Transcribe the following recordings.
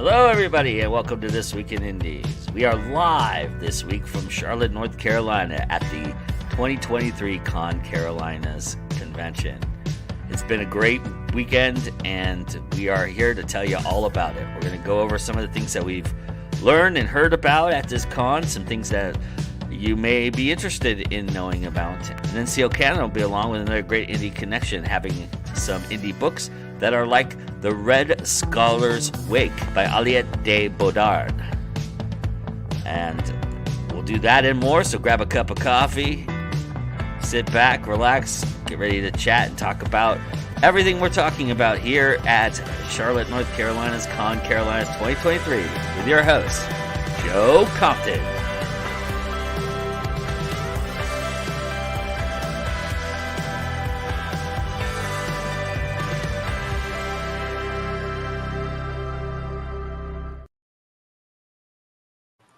Hello, everybody, and welcome to This Week in Indies. We are live this week from Charlotte, North Carolina at the 2023 ConCarolinas convention. It's been a great weekend, and we are here to tell you all about it. We're going to go over some of the things that we've learned and heard about at this con, some things that you may be interested in knowing about. And then C.O. Cannon will be along with another great indie connection, having some indie books that are like The Red Scholar's Wake by Aliette de Bodard. And we'll do that and more, so grab a cup of coffee, sit back, relax, get ready to chat and talk about everything we're talking about here at Charlotte, North Carolina's ConCarolinas 2023 with your host, Joe Compton.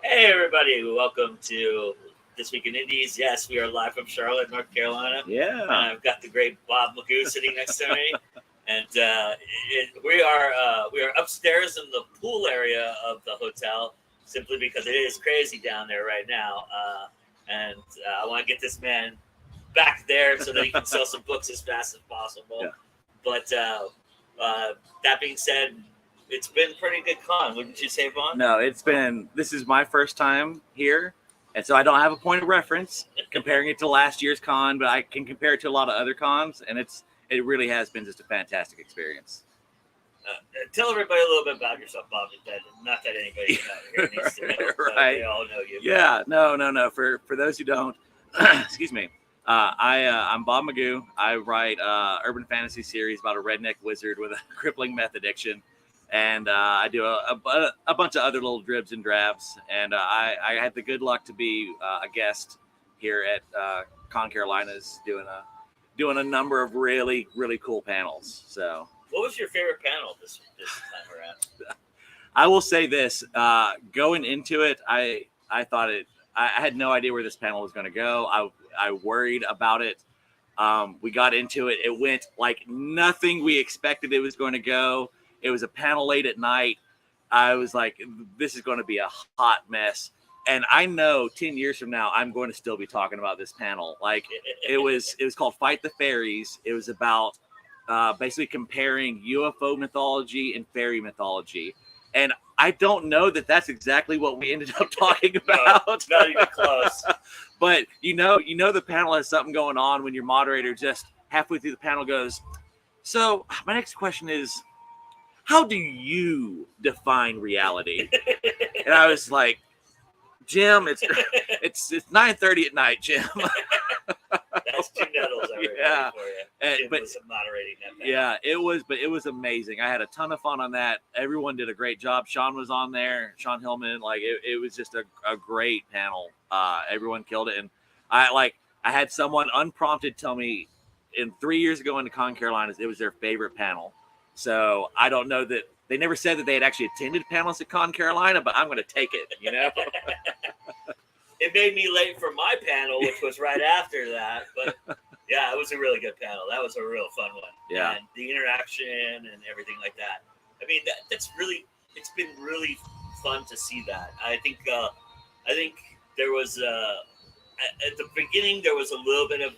Hey everybody, welcome to This Week in Indies. Yes, we are live from Charlotte, North Carolina. Yeah. I've got the great Bob McGough sitting next to me. And we are upstairs in the pool area of the hotel, simply because it is crazy down there right now. And I want to get this man back there so that he can sell some books as fast as possible. Yeah. But that being said, it's been pretty good con, wouldn't you say, Vaughn? No, this is my first time here, and so I don't have a point of reference comparing it to last year's con, but I can compare it to a lot of other cons, and it really has been just a fantastic experience. Tell everybody a little bit about yourself, Bob. Not that anybody out here needs to know, right. They all know you. Yeah, no. For those who don't, excuse me, I'm Bob McGough. I write urban fantasy series about a redneck wizard with a crippling meth addiction. And I do a bunch of other little dribs and drabs. And I had the good luck to be a guest here at ConCarolinas doing a number of really, really cool panels. So, what was your favorite panel this time around? I will say this: going into it, I thought I had no idea where this panel was going to go. I worried about it. We got into it. It went like nothing we expected it was going to go. It was a panel late at night. I was like, this is going to be a hot mess. And I know 10 years from now, I'm going to still be talking about this panel. Like it was called Fight the Fairies. It was about basically comparing UFO mythology and fairy mythology. And I don't know that that's exactly what we ended up talking about. No, not even close. But you know the panel has something going on when your moderator just halfway through the panel goes, so my next question is, how do you define reality? And I was like, Jim, it's 9:30 at night, Jim. That's two nettles for you. Jim was moderating that panel. Yeah, it was amazing. I had a ton of fun on that. Everyone did a great job. Sean was on there, Sean Hillman. Like it was just a great panel. Everyone killed it. And I had someone unprompted tell me 3 years ago into ConCarolinas, it was their favorite panel. So I don't know that they never said that they had actually attended panels at ConCarolina, but I'm going to take it, It made me late for my panel, which was right after that. But yeah, it was a really good panel. That was a real fun one. Yeah. And the interaction and everything like that. I mean, it's been really fun to see that. I think there was at the beginning, there was a little bit of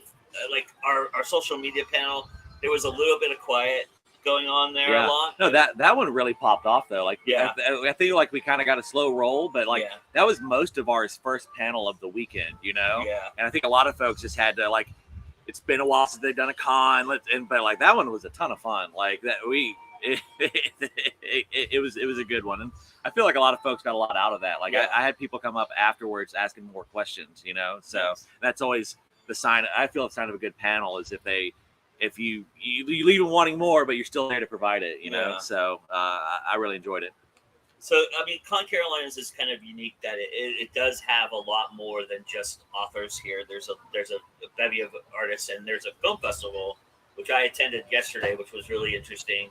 like our social media panel. There was a little bit of quiet going on there a lot. No, that one really popped off though. Like, yeah, I feel like we kind of got a slow roll, but that was most of our first panel of the weekend, Yeah. And I think a lot of folks just had to it's been a while since they've done a con, but that one was a ton of fun. Like that it was a good one, and I feel like a lot of folks got a lot out of that. I had people come up afterwards asking more questions, So that's always the sign. I feel the sign of a good panel is if you leave them wanting more, but you're still there to provide it, Yeah. So I really enjoyed it. So, I mean, ConCarolinas is kind of unique that it does have a lot more than just authors here. There's a bevy of artists, and there's a film festival, which I attended yesterday, which was really interesting.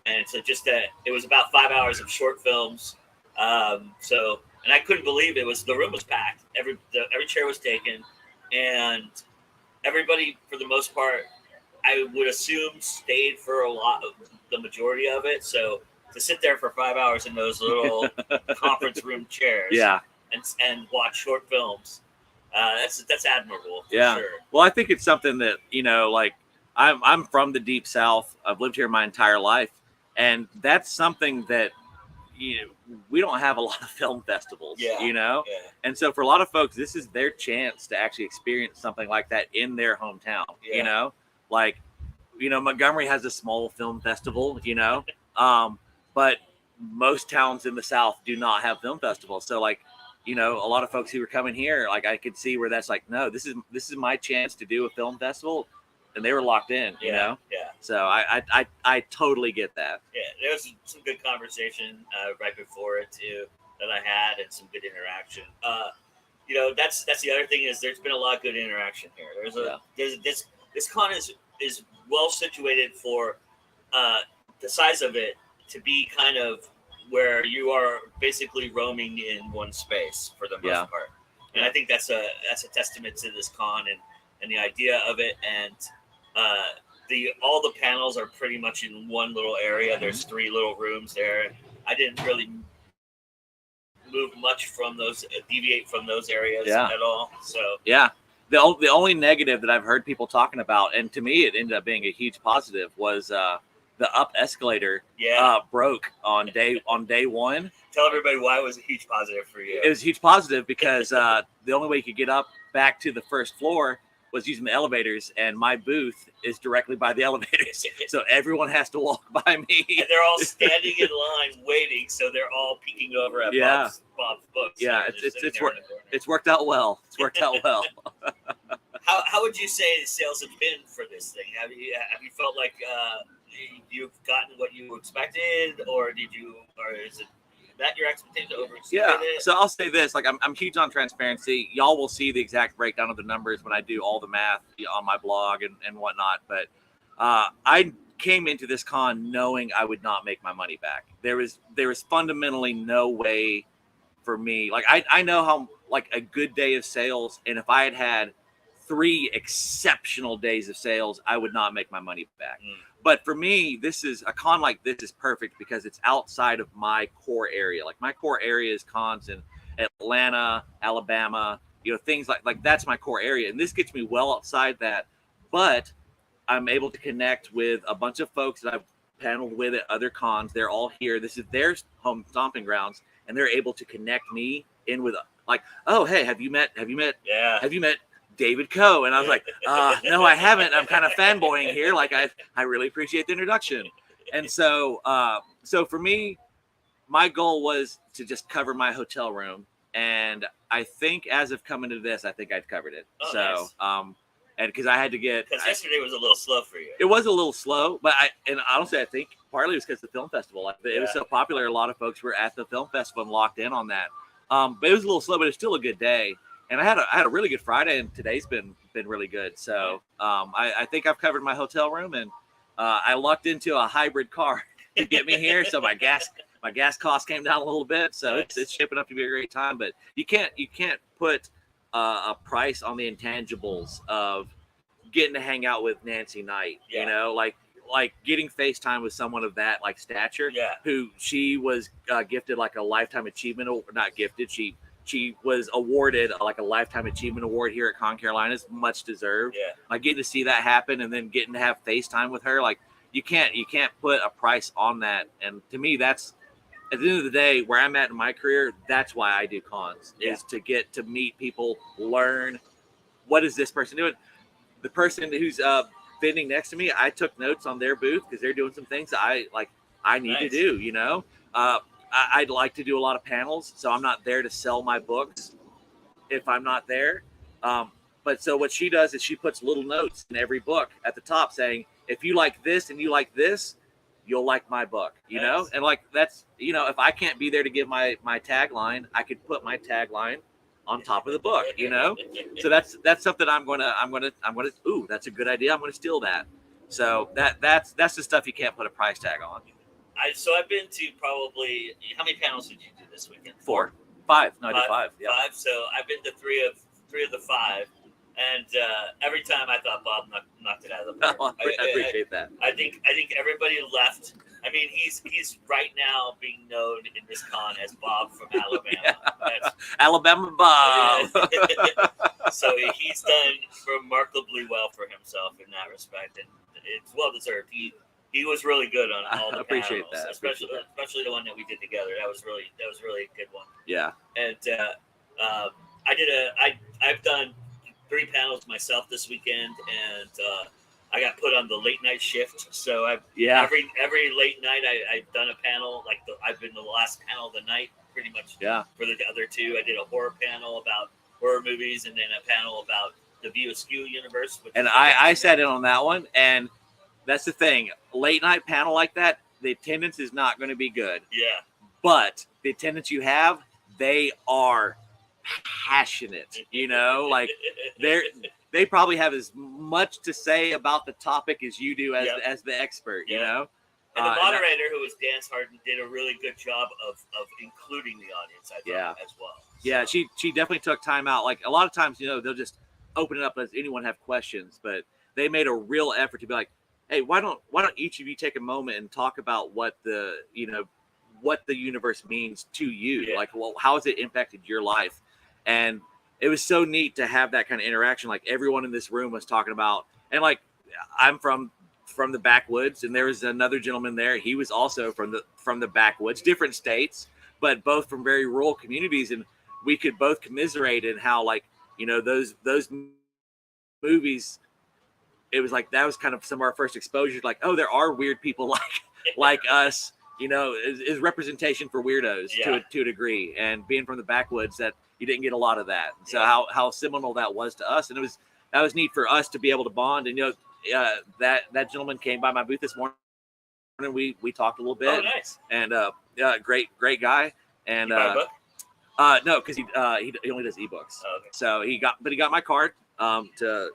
And so it was about 5 hours of short films. And I couldn't believe the room was packed. Every chair was taken, and everybody, for the most part, I would assume stayed for the majority of it. So to sit there for 5 hours in those little conference room chairs. Yeah. And watch short films. That's admirable. For Yeah. Sure. Well, I think it's something that, like I'm from the deep South. I've lived here my entire life, and that's something that we don't have a lot of film festivals. Yeah. And so for a lot of folks, this is their chance to actually experience something like that in their hometown. Yeah. Like Montgomery has a small film festival. But most towns in the South do not have film festivals. So like, a lot of folks who are coming here, like I could see where that's like, no, this is my chance to do a film festival, and they were locked in. Yeah. So I totally get that. Yeah, there was some good conversation right before it too that I had, and some good interaction. That's the other thing is there's been a lot of good interaction here. This con is well situated for the size of it to be kind of where you are basically roaming in one space for the most part. And I think that's a testament to this con and the idea of it. And all the panels are pretty much in one little area. There's 3 little rooms there. I didn't really move much from those, deviate from those areas at all. So the only negative that I've heard people talking about, and to me it ended up being a huge positive, was the up escalator broke on day 1. Tell everybody why it was a huge positive for you. It was a huge positive because the only way you could get up back to the first floor was using the elevators, and my booth is directly by the elevators, so everyone has to walk by me. And they're all standing in line waiting, so they're all peeking over at Bob's books. Yeah, it's worked out well. It's worked out well. How would you say the sales have been for this thing? Have you felt like you've gotten what you expected, or is it that your expectation overexceeded it? So I'll say this, like I'm huge on transparency. Y'all will see the exact breakdown of the numbers when I do all the math on my blog and whatnot. But I came into this con knowing I would not make my money back. There was fundamentally no way for me. Like I know how like a good day of sales, and if I had 3 exceptional days of sales, I would not make my money back. But for me, a con like this is perfect because it's outside of my core area. Like my core area is cons in Atlanta, Alabama, things like that's my core area. And this gets me well outside that, but I'm able to connect with a bunch of folks that I've paneled with at other cons. They're all here. This is their home stomping grounds, and they're able to connect me in with like, oh, hey, have you met David Coe? And I was like, no, I haven't. I'm kind of fanboying here. Like I really appreciate the introduction. And so for me, my goal was to just cover my hotel room. And I think as of coming to this, I think I'd covered it. Nice. And because I had to get, because yesterday was a little slow for you. It was a little slow, but honestly, I think partly it was because of the film festival. It was so popular. A lot of folks were at the film festival and locked in on that. But it was a little slow, but it's still a good day. And I had a really good Friday, and today's been really good. So I think I've covered my hotel room, and I lucked into a hybrid car to get me here. So my gas cost came down a little bit. So it's shaping up to be a great time. But you can't put a price on the intangibles of getting to hang out with Nancy Knight. Like getting FaceTime with someone of that like stature. Who she was gifted like a lifetime achievement, or not gifted. She was awarded like a lifetime achievement award here at ConCarolinas, much deserved. Like getting to see that happen, and then getting to have FaceTime with her, like you can't put a price on that. And to me, that's at the end of the day where I'm at in my career. That's why I do cons, is to get to meet people, learn what is this person doing. The person who's vending next to me, I took notes on their booth because they're doing some things that I need to do. I'd like to do a lot of panels, so I'm not there to sell my books if I'm not there. But so what she does is she puts little notes in every book at the top saying, if you like this and you like this, you'll like my book, know? And like, that's, if I can't be there to give my tagline, I could put my tagline on top of the book, So that's something I'm going to, ooh, that's a good idea. I'm going to steal that. So that's the stuff you can't put a price tag on. I've been to probably, how many panels did you do this weekend? 4, 5. No, I did 5. Yeah. 5. So I've been to three of the 5, and every time I thought Bob knocked it out of the park. I appreciate that. I think everybody left I mean, he's right now being known in this con as Bob from Alabama. Yeah. Alabama Bob. So he's done remarkably well for himself in that respect, and it's well deserved. He was really good on all the appreciate panels, that. especially the one that we did together. That was really a good one. Yeah. And I've done 3 panels myself this weekend, and I got put on the late night shift. So every late night I've done a panel. Like I've been the last panel of the night, pretty much. Yeah. For the other 2, I did a horror panel about horror movies, and then a panel about the View Askew universe. And I sat in on that one, and that's the thing. Late night panel like that, the attendance is not going to be good. Yeah. But the attendance you have, they are passionate. You know, like they probably have as much to say about the topic as you do as the expert. You know. And the moderator, who was Dance Harden, did a really good job of including the audience, I thought, as well. So. Yeah, she definitely took time out. Like a lot of times, you know, they'll just open it up as anyone have questions, but they made a real effort to be like, hey, why don't each of you take a moment and talk about what the universe means to you? Yeah. Like, well, how has it impacted your life? And it was so neat to have that kind of interaction. Like everyone in this room was talking about, and like I'm from the backwoods, and there was another gentleman there. He was also from the backwoods, different states, but both from very rural communities. And we could both commiserate in how, like, you know, those movies, it was like, that was kind of some of our first exposure. Like, oh, there are weird people like us, you know, is representation for weirdos to a degree. And being from the backwoods, that you didn't get a lot of that. So how seminal that was to us. And that was neat for us to be able to bond. And, you know, that gentleman came by my booth this morning, and we talked a little bit. Oh, nice. And great guy. And book? No, because he only does ebooks. Oh, okay. So he got my card.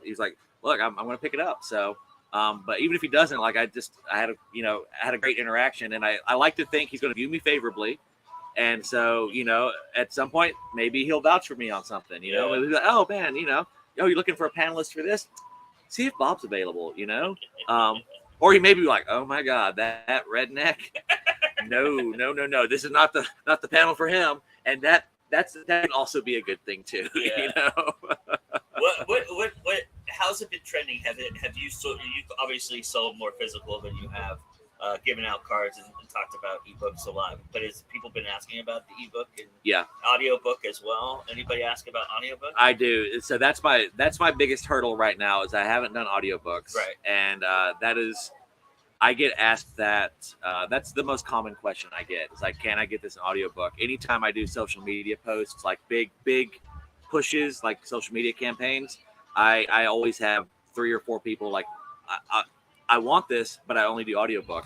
He's like, look, I'm going to pick it up. So, but even if he doesn't, like, I had a great interaction, and I like to think he's going to view me favorably. And so, you know, at some point, maybe he'll vouch for me on something, you know, maybe like, oh man, you know, you're looking for a panelist for this? See if Bob's available, you know? Or he may be like, oh my God, that redneck. No. This is not the panel for him. And that can also be a good thing too. Yeah. You know? What how's it been trending? Have you obviously sold more physical than you have given out cards and talked about ebooks a lot, but has people been asking about the ebook and audiobook as well? Anybody ask about audiobook? I do. So that's my biggest hurdle right now, is I haven't done audiobooks. Right. And that is, I get asked that. That's the most common question I get, is like, can I get this audiobook? Anytime I do social media posts, like big pushes, like social media campaigns, I always have 3 or 4 people like, I want this, but I only do audiobook.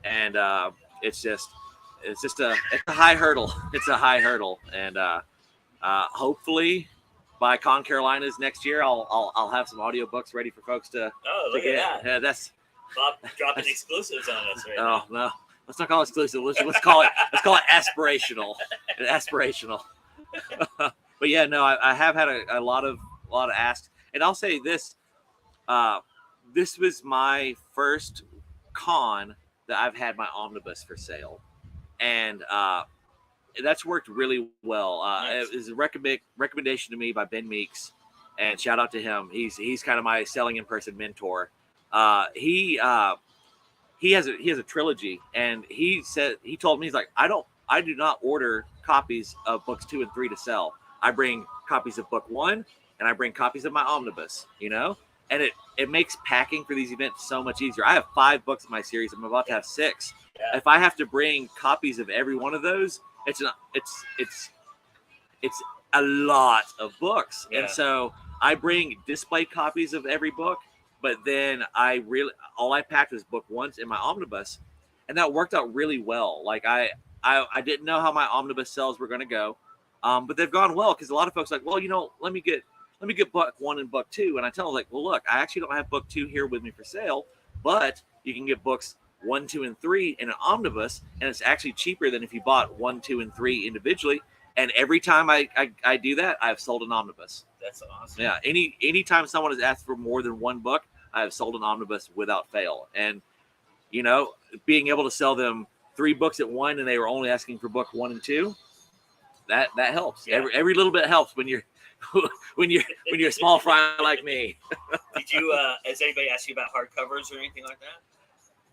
And it's a high hurdle. It's a high hurdle. And hopefully by ConCarolinas next year, I'll have some audiobooks ready for folks to. Oh, look at that! Yeah, that's Bob dropping exclusives on us right now. Oh no, let's not call it exclusive. Let's call it aspirational. Aspirational. But yeah, no, I have had a lot of asks, and I'll say this. This was my first con that I've had my omnibus for sale, and that's worked really well. Nice. It was a recommendation to me by Ben Meeks, and shout out to him. He's kind of my selling in person mentor. He has a trilogy, and he told me, he's like, I do not order copies of books 2 and 3 to sell. I bring copies of book 1, and I bring copies of my omnibus, you know? And it makes packing for these events so much easier. I have 5 books in my series. I'm about to have 6. Yeah. If I have to bring copies of every one of those, it's a lot of books. Yeah. And so I bring display copies of every book, but then all I packed was book 1 in my omnibus, and that worked out really well. Like I didn't know how my omnibus sales were going to go, but they've gone well, because a lot of folks are like, well, you know, let me get book 1 and book 2. And I tell them, like, well, look, I actually don't have book 2 here with me for sale, but you can get books 1, 2, and 3 in an omnibus, and it's actually cheaper than if you bought 1, 2, and 3 individually. And every time I do that, I've sold an omnibus. That's awesome. Yeah. Anytime someone has asked for more than 1 book, I have sold an omnibus without fail. And you know, being able to sell them 3 books at one, and they were only asking for book 1 and 2. That helps. Yeah. Every little bit helps when you're when you're a small fry like me. Did you? Has anybody asked you about hardcovers or anything like that?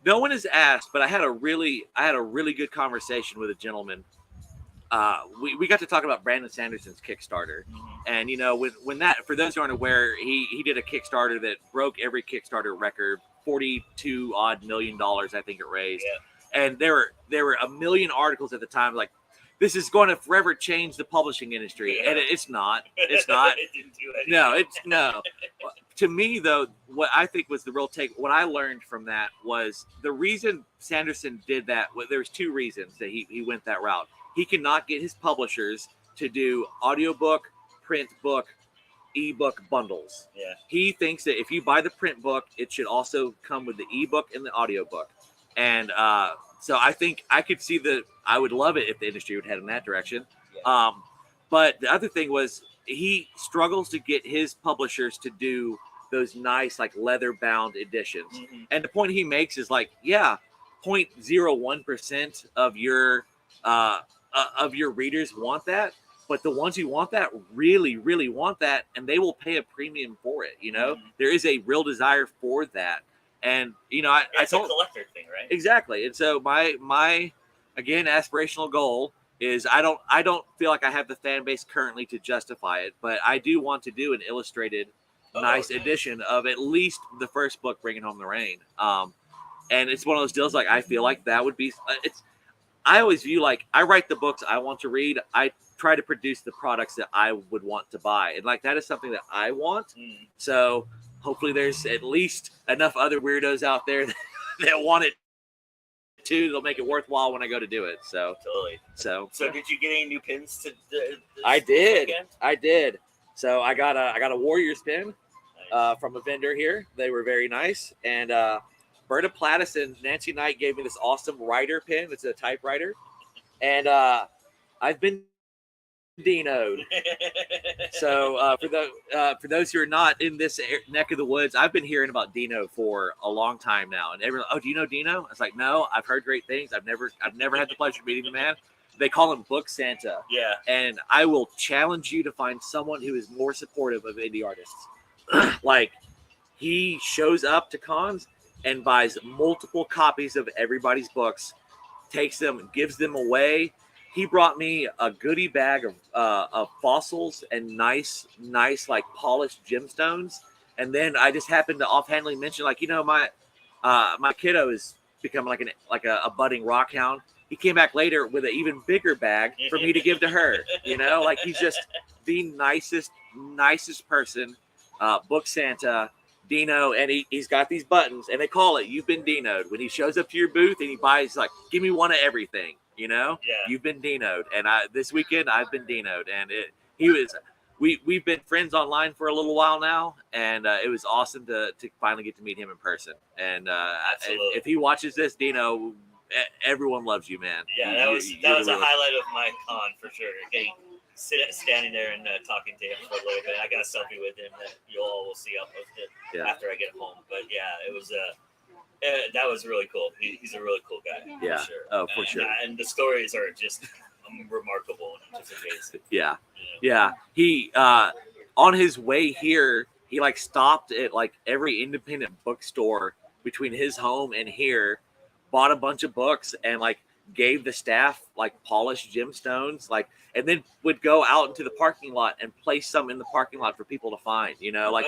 No one has asked, but I had a really good conversation with a gentleman. We got to talk about Brandon Sanderson's Kickstarter, and you know, when that, for those who aren't aware, he did a Kickstarter that broke every Kickstarter record, $42 odd million, I think it raised. Yeah. And there were a million articles at the time like, this is going to forever change the publishing industry, and it's not. It's not. It didn't do anything. No. To me, though, what I think was the real what I learned from that was the reason Sanderson did that. There's 2 reasons that he went that route. He cannot get his publishers to do audiobook, print book, ebook bundles. Yeah. He thinks that if you buy the print book, it should also come with the ebook and the audiobook. And so I think I could see I would love it if the industry would head in that direction. Yeah. But the other thing was he struggles to get his publishers to do those nice like leather bound editions. And the point he makes is like, yeah, 0.01% of your readers want that, but the ones who want that really, really want that, and they will pay a premium for it. You know, there is a real desire for that. And, you know, It's a collector thing, right? Exactly. And so my again, aspirational goal is I don't feel like I have the fan base currently to justify it, but I do want to do an illustrated nice edition of at least the first book, Bringing Home the Rain. And it's one of those deals like I feel like that would be I always view like I write the books I want to read. I try to produce the products that I would want to buy. And like that is something that I want. So hopefully there's at least enough other weirdos out there that want it too. They'll make it worthwhile when I go to do it. So Totally. So did you get any new pins to I did. weekend? I did. So I got a Warriors pin from a vendor here. They were very nice. And Berta Plattis and Nancy Knight gave me this awesome writer pin. It's a typewriter. And I've been Dino'd. So for those who are not in this neck of the woods, I've been hearing about Dino for a long time now. And everyone, oh, do you know Dino? I was like, no, I've heard great things. I've never had the pleasure of meeting the man. They call him Book Santa. Yeah. And I will challenge you to find someone who is more supportive of indie artists. Like, he shows up to cons and buys multiple copies of everybody's books, takes them, gives them away. He brought me a goodie bag of fossils and nice like polished gemstones. And then I just happened to offhandedly mention, like, you know, my kiddo is becoming like a budding rock hound. He came back later with an even bigger bag for me to give to her. You know, like he's just the nicest person. Book Santa, Dino, and he's got these buttons, and they call it "You've been Dino'd." When he shows up to your booth and he buys, like, give me one of everything. You know, You've been Dino'd, and this weekend I've been Dino'd, and we've been friends online for a little while now, and it was awesome to finally get to meet him in person. And if he watches this, Dino, everyone loves you, man. Yeah, that was a highlight of my con for sure. Standing there and talking to him for a little bit. I got a selfie with him that you all will see. I'll post it after I get home. But yeah, it was that was really cool. He's a really cool guy. Yeah. For sure. Oh, for sure. And the stories are just remarkable and just amazing. Yeah. You know? Yeah. He on his way here, he like stopped at like every independent bookstore between his home and here, bought a bunch of books, and like gave the staff like polished gemstones, like, and then would go out into the parking lot and place some in the parking lot for people to find. You know, like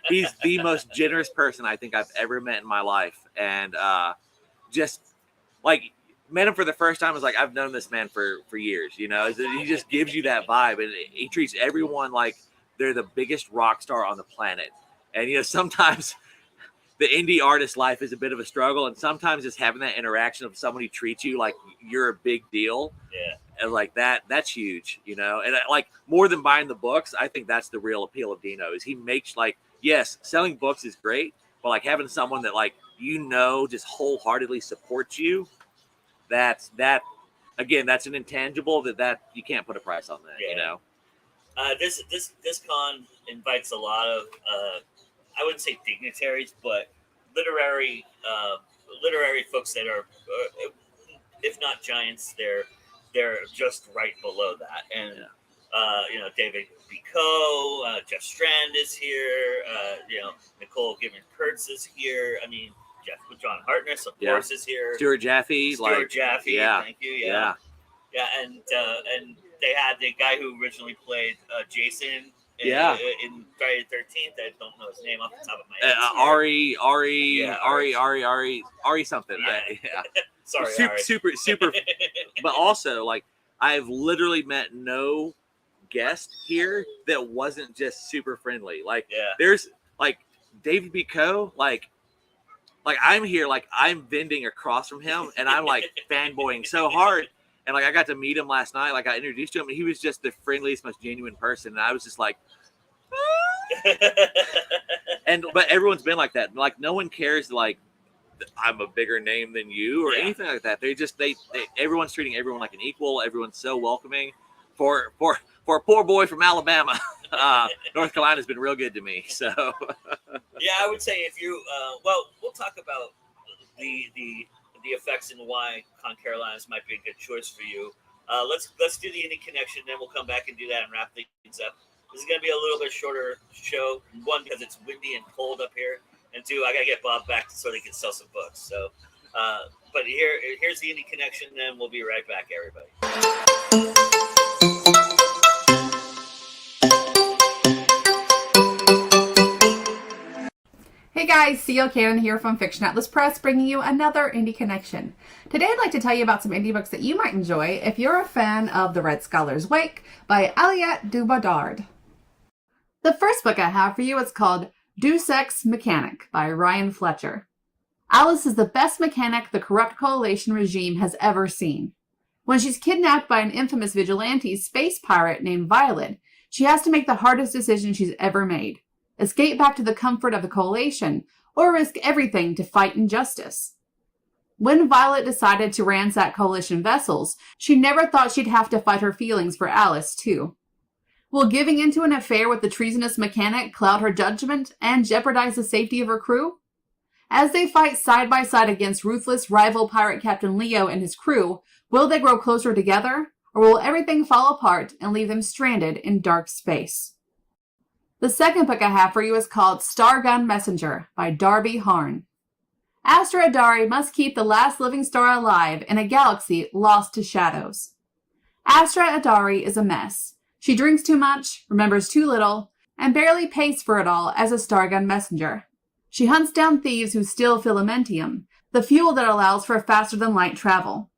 he's the most generous person I think I've ever met in my life. And just like met him for the first time, I was like, I've known this man for years. You know, he just gives you that vibe, and he treats everyone like they're the biggest rock star on the planet. And you know, sometimes the indie artist life is a bit of a struggle, and sometimes just having that interaction of someone who treats you like you're a big deal, and like that's huge, you know. And like more than buying the books, I think that's the real appeal of Dino, is he makes, like, yes, selling books is great, but like having someone that, like, you know, just wholeheartedly supports you, that's an intangible that you can't put a price on that, you know. This con invites a lot of I wouldn't say dignitaries, but literary literary folks that are, if not giants, they're just right below that. And David Pico, Jeff Strand is here. Nicole Gibbons-Kurtz is here. I mean, John Hartness, of course, is here. Stuart Jaffe. Jaffe, thank you. Yeah, and they had the guy who originally played Jason. In Friday the 13th, I don't know his name off the top of my head. Ari something. Yeah. Sorry, super. But also, like, I've literally met no guest here that wasn't just super friendly. Like, there's like David Pico, like I'm here, like I'm vending across from him, and I'm like fanboying so hard. And like I got to meet him last night. Like I introduced to him, and he was just the friendliest, most genuine person. And I was just like, but everyone's been like that. Like no one cares. Like I'm a bigger name than you or anything like that. They everyone's treating everyone like an equal. Everyone's so welcoming. For a poor boy from Alabama, North Carolina's been real good to me. So I would say if you we'll talk about the effects and why ConCarolinas might be a good choice for you. Let's do the Indie Connection, then we'll come back and do that and wrap things up. This is going to be a little bit shorter show. One, because it's windy and cold up here, and two, I got to get Bob back so they can sell some books. So, but here's the Indie Connection, then we'll be right back, everybody. Hey guys, C.L. Cannon here from Fiction Atlas Press, bringing you another Indie Connection. Today I'd like to tell you about some indie books that you might enjoy if you're a fan of The Red Scholar's Wake by Aliette de Bodard. The first book I have for you is called Deus Ex Mechanic by Ryan Fletcher. Alice is the best mechanic the corrupt coalition regime has ever seen. When she's kidnapped by an infamous vigilante space pirate named Violet, she has to make the hardest decision she's ever made. Escape back to the comfort of the coalition, or risk everything to fight injustice. When Violet decided to ransack coalition vessels, she never thought she'd have to fight her feelings for Alice, too. Will giving into an affair with the treasonous mechanic cloud her judgment and jeopardize the safety of her crew? As they fight side by side against ruthless rival pirate Captain Leo and his crew, will they grow closer together, or will everything fall apart and leave them stranded in dark space? The second book I have for you is called Stargun Messenger by Darby Harn. Astra Adari must keep the last living star alive in a galaxy lost to shadows. Astra Adari is a mess. She drinks too much, remembers too little, and barely pays for it all as a Stargun messenger. She hunts down thieves who steal filamentium, the fuel that allows for faster-than-light travel.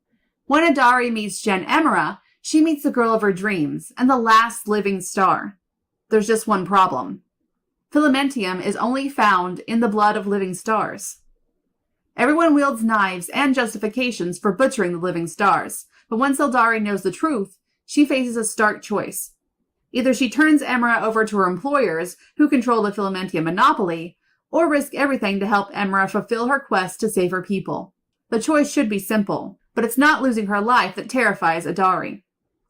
When Adari meets Jen Emera, she meets the girl of her dreams and the last living star. There's just one problem. Filamentium is only found in the blood of living stars. Everyone wields knives and justifications for butchering the living stars, but when Sildari knows the truth, she faces a stark choice. Either she turns Emera over to her employers, who control the Filamentium monopoly, or risk everything to help Emera fulfill her quest to save her people. The choice should be simple, but it's not losing her life that terrifies Adari.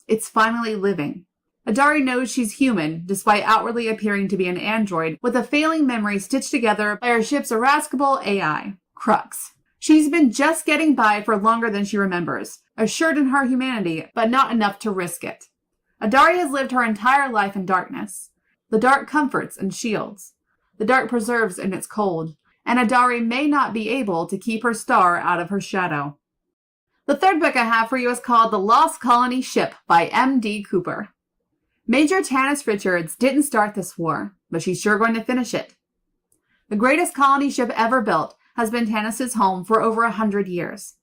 It's finally living. Adari knows she's human, despite outwardly appearing to be an android with a failing memory stitched together by her ship's irascible AI, Crux. She's been just getting by for longer than she remembers, assured in her humanity, but not enough to risk it. Adari has lived her entire life in darkness. The dark comforts and shields. The dark preserves in its cold, and Adari may not be able to keep her star out of her shadow. The third book I have for you is called The Lost Colony Ship by M.D. Cooper. Major Tanis Richards didn't start this war, but she's sure going to finish it. The greatest colony ship ever built has been Tanis's home for over 100 years.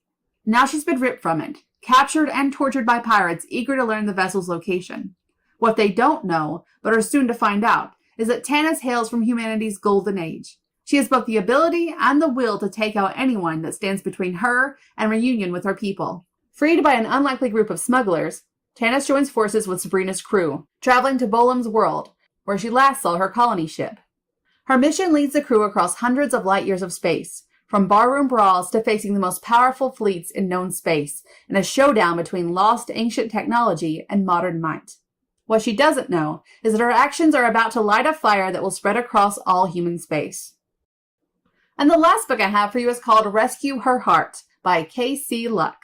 Now she's been ripped from it, captured and tortured by pirates eager to learn the vessel's location. What they don't know, but are soon to find out, is that Tanis hails from humanity's golden age. She has both the ability and the will to take out anyone that stands between her and reunion with her people. Freed by an unlikely group of smugglers, Tanis joins forces with Sabrina's crew, traveling to Bolem's world, where she last saw her colony ship. Her mission leads the crew across hundreds of light years of space, from barroom brawls to facing the most powerful fleets in known space, in a showdown between lost ancient technology and modern might. What she doesn't know is that her actions are about to light a fire that will spread across all human space. And the last book I have for you is called Rescue Her Heart by K.C. Luck.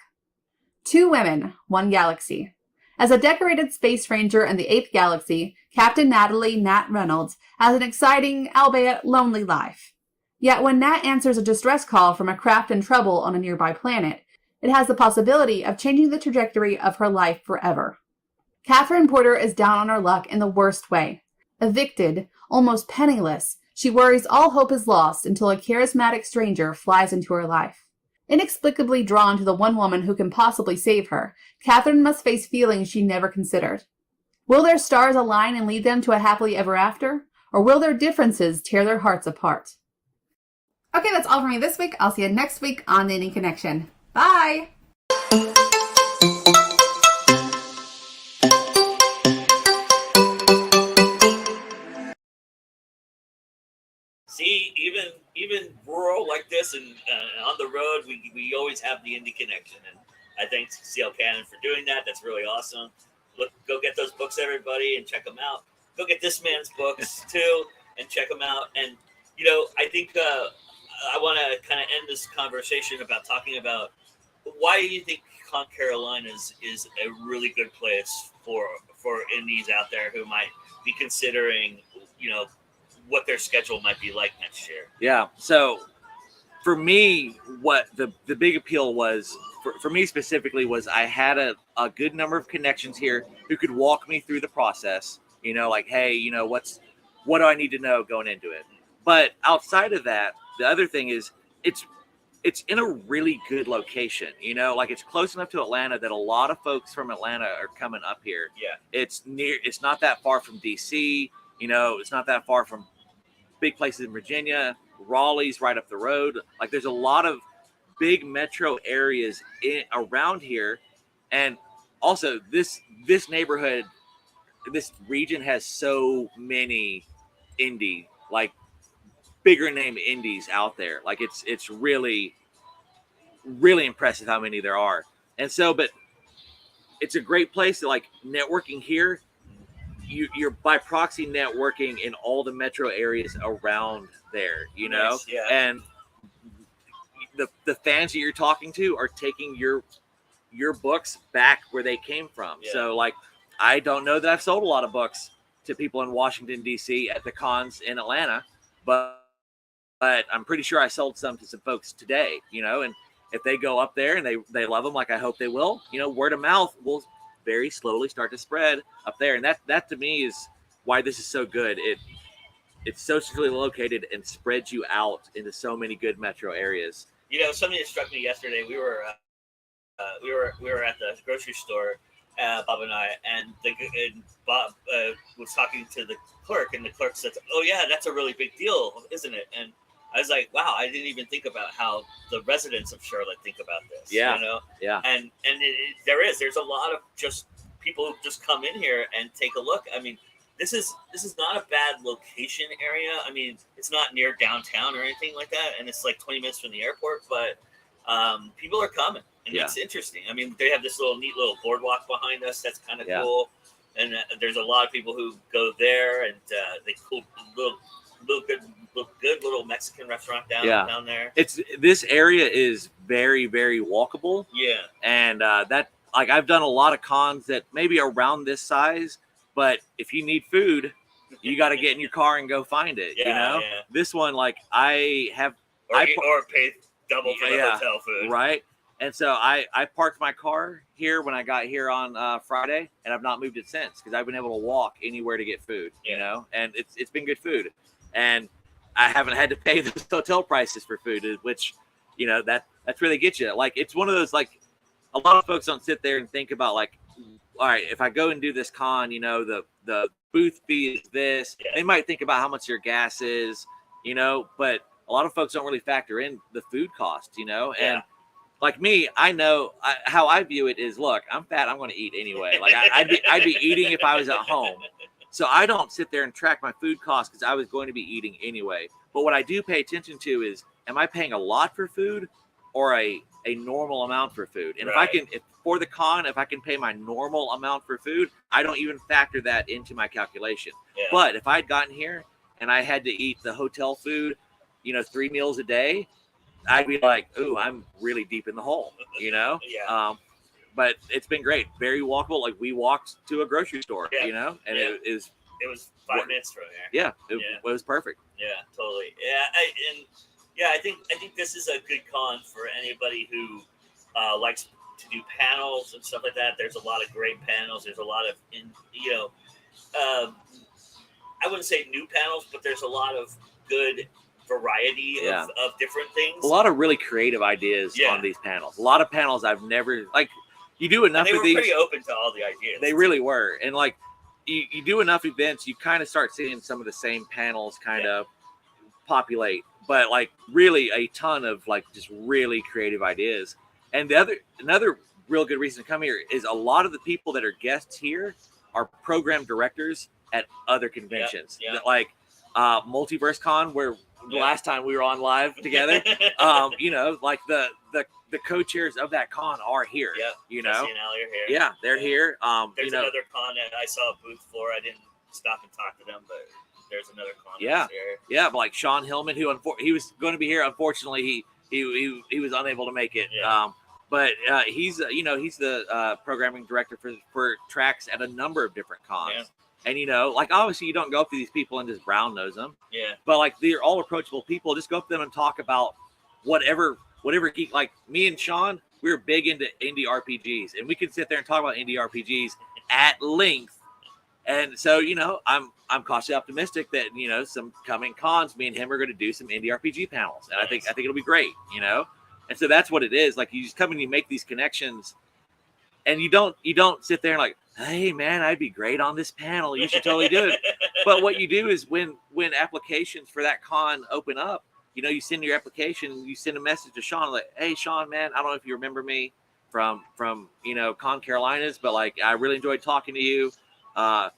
2 women, 1 galaxy. As a decorated space ranger in the 8th galaxy, Captain Natalie Nat Reynolds has an exciting, albeit lonely life. Yet when Nat answers a distress call from a craft in trouble on a nearby planet, it has the possibility of changing the trajectory of her life forever. Catherine Porter is down on her luck in the worst way. Evicted, almost penniless, she worries all hope is lost until a charismatic stranger flies into her life. Inexplicably drawn to the one woman who can possibly save her, Catherine must face feelings she never considered. Will their stars align and lead them to a happily ever after? Or will their differences tear their hearts apart? Okay, that's all for me this week. I'll see you next week on The Indie Connection. Bye! See, even rural like this and on the road, we always have the indie connection, and I thank CL Cannon for doing that. That's really awesome. Go get those books, everybody, and check them out. Go get this man's books too, and check them out. And I think I want to kind of end this conversation about talking about why you think ConCarolinas is a really good place for indies out there who might be considering, what their schedule might be like next year. Yeah. So for me, what the big appeal was for me specifically was I had a good number of connections here who could walk me through the process, like, hey, what do I need to know going into it? But outside of that, the other thing is it's in a really good location, like it's close enough to Atlanta that a lot of folks from Atlanta are coming up here. Yeah. It's not that far from DC, it's not that far from big places in Virginia. Raleigh's right up the road. Like there's a lot of big metro areas around here. And also this neighborhood, this region has so many indie, like bigger name indies out there. Like it's really, really impressive how many there are. And so, but it's a great place to like networking here. You're by proxy networking in all the metro areas around there, Nice, yeah. And the fans that you're talking to are taking your books back where they came from. Yeah. So like, I don't know that I've sold a lot of books to people in Washington, D.C. at the cons in Atlanta, but I'm pretty sure I sold some to some folks today, and if they go up there and they love them like I hope they will, word of mouth will very slowly start to spread up there. And that to me is why this is so good. It's so securely located and spreads you out into so many good metro areas. Something that struck me yesterday, we were at the grocery store, Bob and I, and Bob was talking to the clerk, and the clerk said, "Oh yeah, that's a really big deal, isn't it?" And I was like, "Wow, I didn't even think about how the residents of Charlotte think about this." Yeah, yeah. And there's a lot of just people who just come in here and take a look. I mean, this is not a bad location area. I mean, it's not near downtown or anything like that, and it's like 20 minutes from the airport. But people are coming, and it's interesting. I mean, they have this neat little boardwalk behind us. That's kind of cool. And there's a lot of people who go there, and they cool good little Mexican restaurant down there. This area is very, very walkable. Yeah. And that, like, I've done a lot of cons that maybe around this size, but if you need food, you got to get in your car and go find it. Yeah. This one, like, I pay double for the hotel food. Right. And so I parked my car here when I got here on Friday, and I've not moved it since because I've been able to walk anywhere to get food, and it's been good food. And I haven't had to pay the hotel prices for food, which, that's where they get you. Like, it's one of those, like, a lot of folks don't sit there and think about, like, all right, if I go and do this con, the booth fee is this. Yeah. They might think about how much your gas is, but a lot of folks don't really factor in the food cost, and like me, I know how I view it is, look, I'm fat, I'm going to eat anyway. Like I'd be eating if I was at home. So I don't sit there and track my food costs because I was going to be eating anyway. But what I do pay attention to is, am I paying a lot for food or a normal amount for food? And if for the con, if I can pay my normal amount for food, I don't even factor that into my calculation. Yeah. But if I'd gotten here and I had to eat the hotel food 3 meals a day, I'd be like, ooh, I'm really deep in the hole, Yeah. But it's been great. Very walkable. Like we walked to a grocery store, and Yeah. It was 5 minutes from there. Yeah, it was perfect. Yeah, totally. Yeah, I think this is a good con for anybody who likes to do panels and stuff like that. There's a lot of great panels. There's a lot of I wouldn't say new panels, but there's a lot of good variety of different things. A lot of really creative ideas on these panels. A lot of panels I've never you do enough and they of were these. Pretty open to all the ideas. They really were, and you do enough events, you kind of start seeing some of the same panels kind of populate, but really a ton of just really creative ideas. And another real good reason to come here is a lot of the people that are guests here are program directors at other conventions. Multiverse Con, where the last time we were on live together, the co-chairs of that con are here. Jesse and Allie are here. Yeah, they're here. There's another con that I saw a booth for. I didn't stop and talk to them, but there's another con. Yeah, but Sean Hillman, who he was going to be here, unfortunately he was unable to make it. But he's the programming director for tracks at a number of different cons. Yeah. And obviously you don't go up to these people and just brown nose them. Yeah. But they're all approachable people. Just go up to them and talk about whatever geek. Like me and Sean, we were big into indie RPGs, and we could sit there and talk about indie RPGs at length. And so I'm cautiously optimistic that some coming cons, me and him are going to do some indie RPG panels, and I think it'll be great. And so that's what it is. You just come and you make these connections, and you don't sit there and hey man, I'd be great on this panel. You should totally do it. But what you do is when applications for that con open up, you send your application, you send a message to Sean hey Sean, man, I don't know if you remember me from ConCarolinas, but I really enjoyed talking to you. I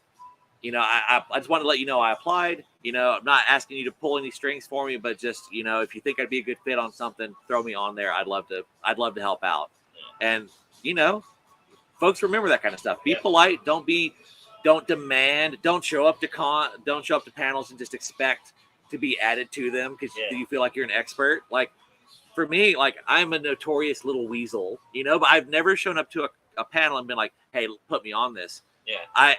just wanted to let you know I applied. I'm not asking you to pull any strings for me, but just if you think I'd be a good fit on something, throw me on there. I'd love to help out. And folks remember that kind of stuff. Be polite. Don't demand. Don't show up to panels and just expect to be added to them because you feel like you're an expert. For me, I'm a notorious little weasel, but I've never shown up to a panel and been like, hey, put me on this. Yeah.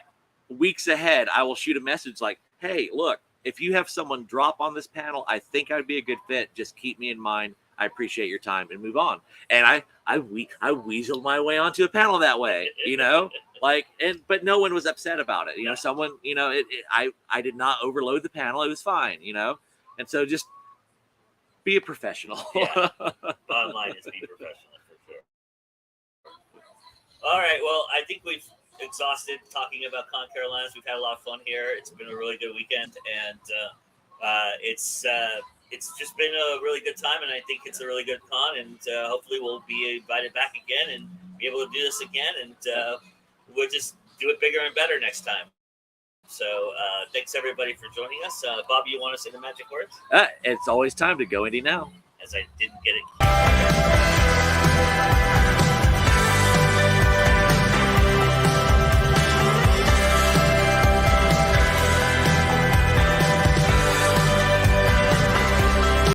Weeks ahead, I will shoot a message hey, look, if you have someone drop on this panel, I think I'd be a good fit. Just keep me in mind. I appreciate your time, and move on. And I weaseled my way onto a panel that way, but no one was upset about it. Someone, I did not overload the panel. It was fine, and so just be a professional. Yeah. Bottom line is be professional for sure. All right. Well, I think we've exhausted talking about ConCarolinas. We've had a lot of fun here. It's been a really good weekend, and it's just been a really good time, and I think it's a really good con, and hopefully we'll be invited back again and be able to do this again, and we'll just do it bigger and better next time. So thanks everybody for joining us. Bob, you want to say the magic words? It's always time to go indie now. As I didn't get it.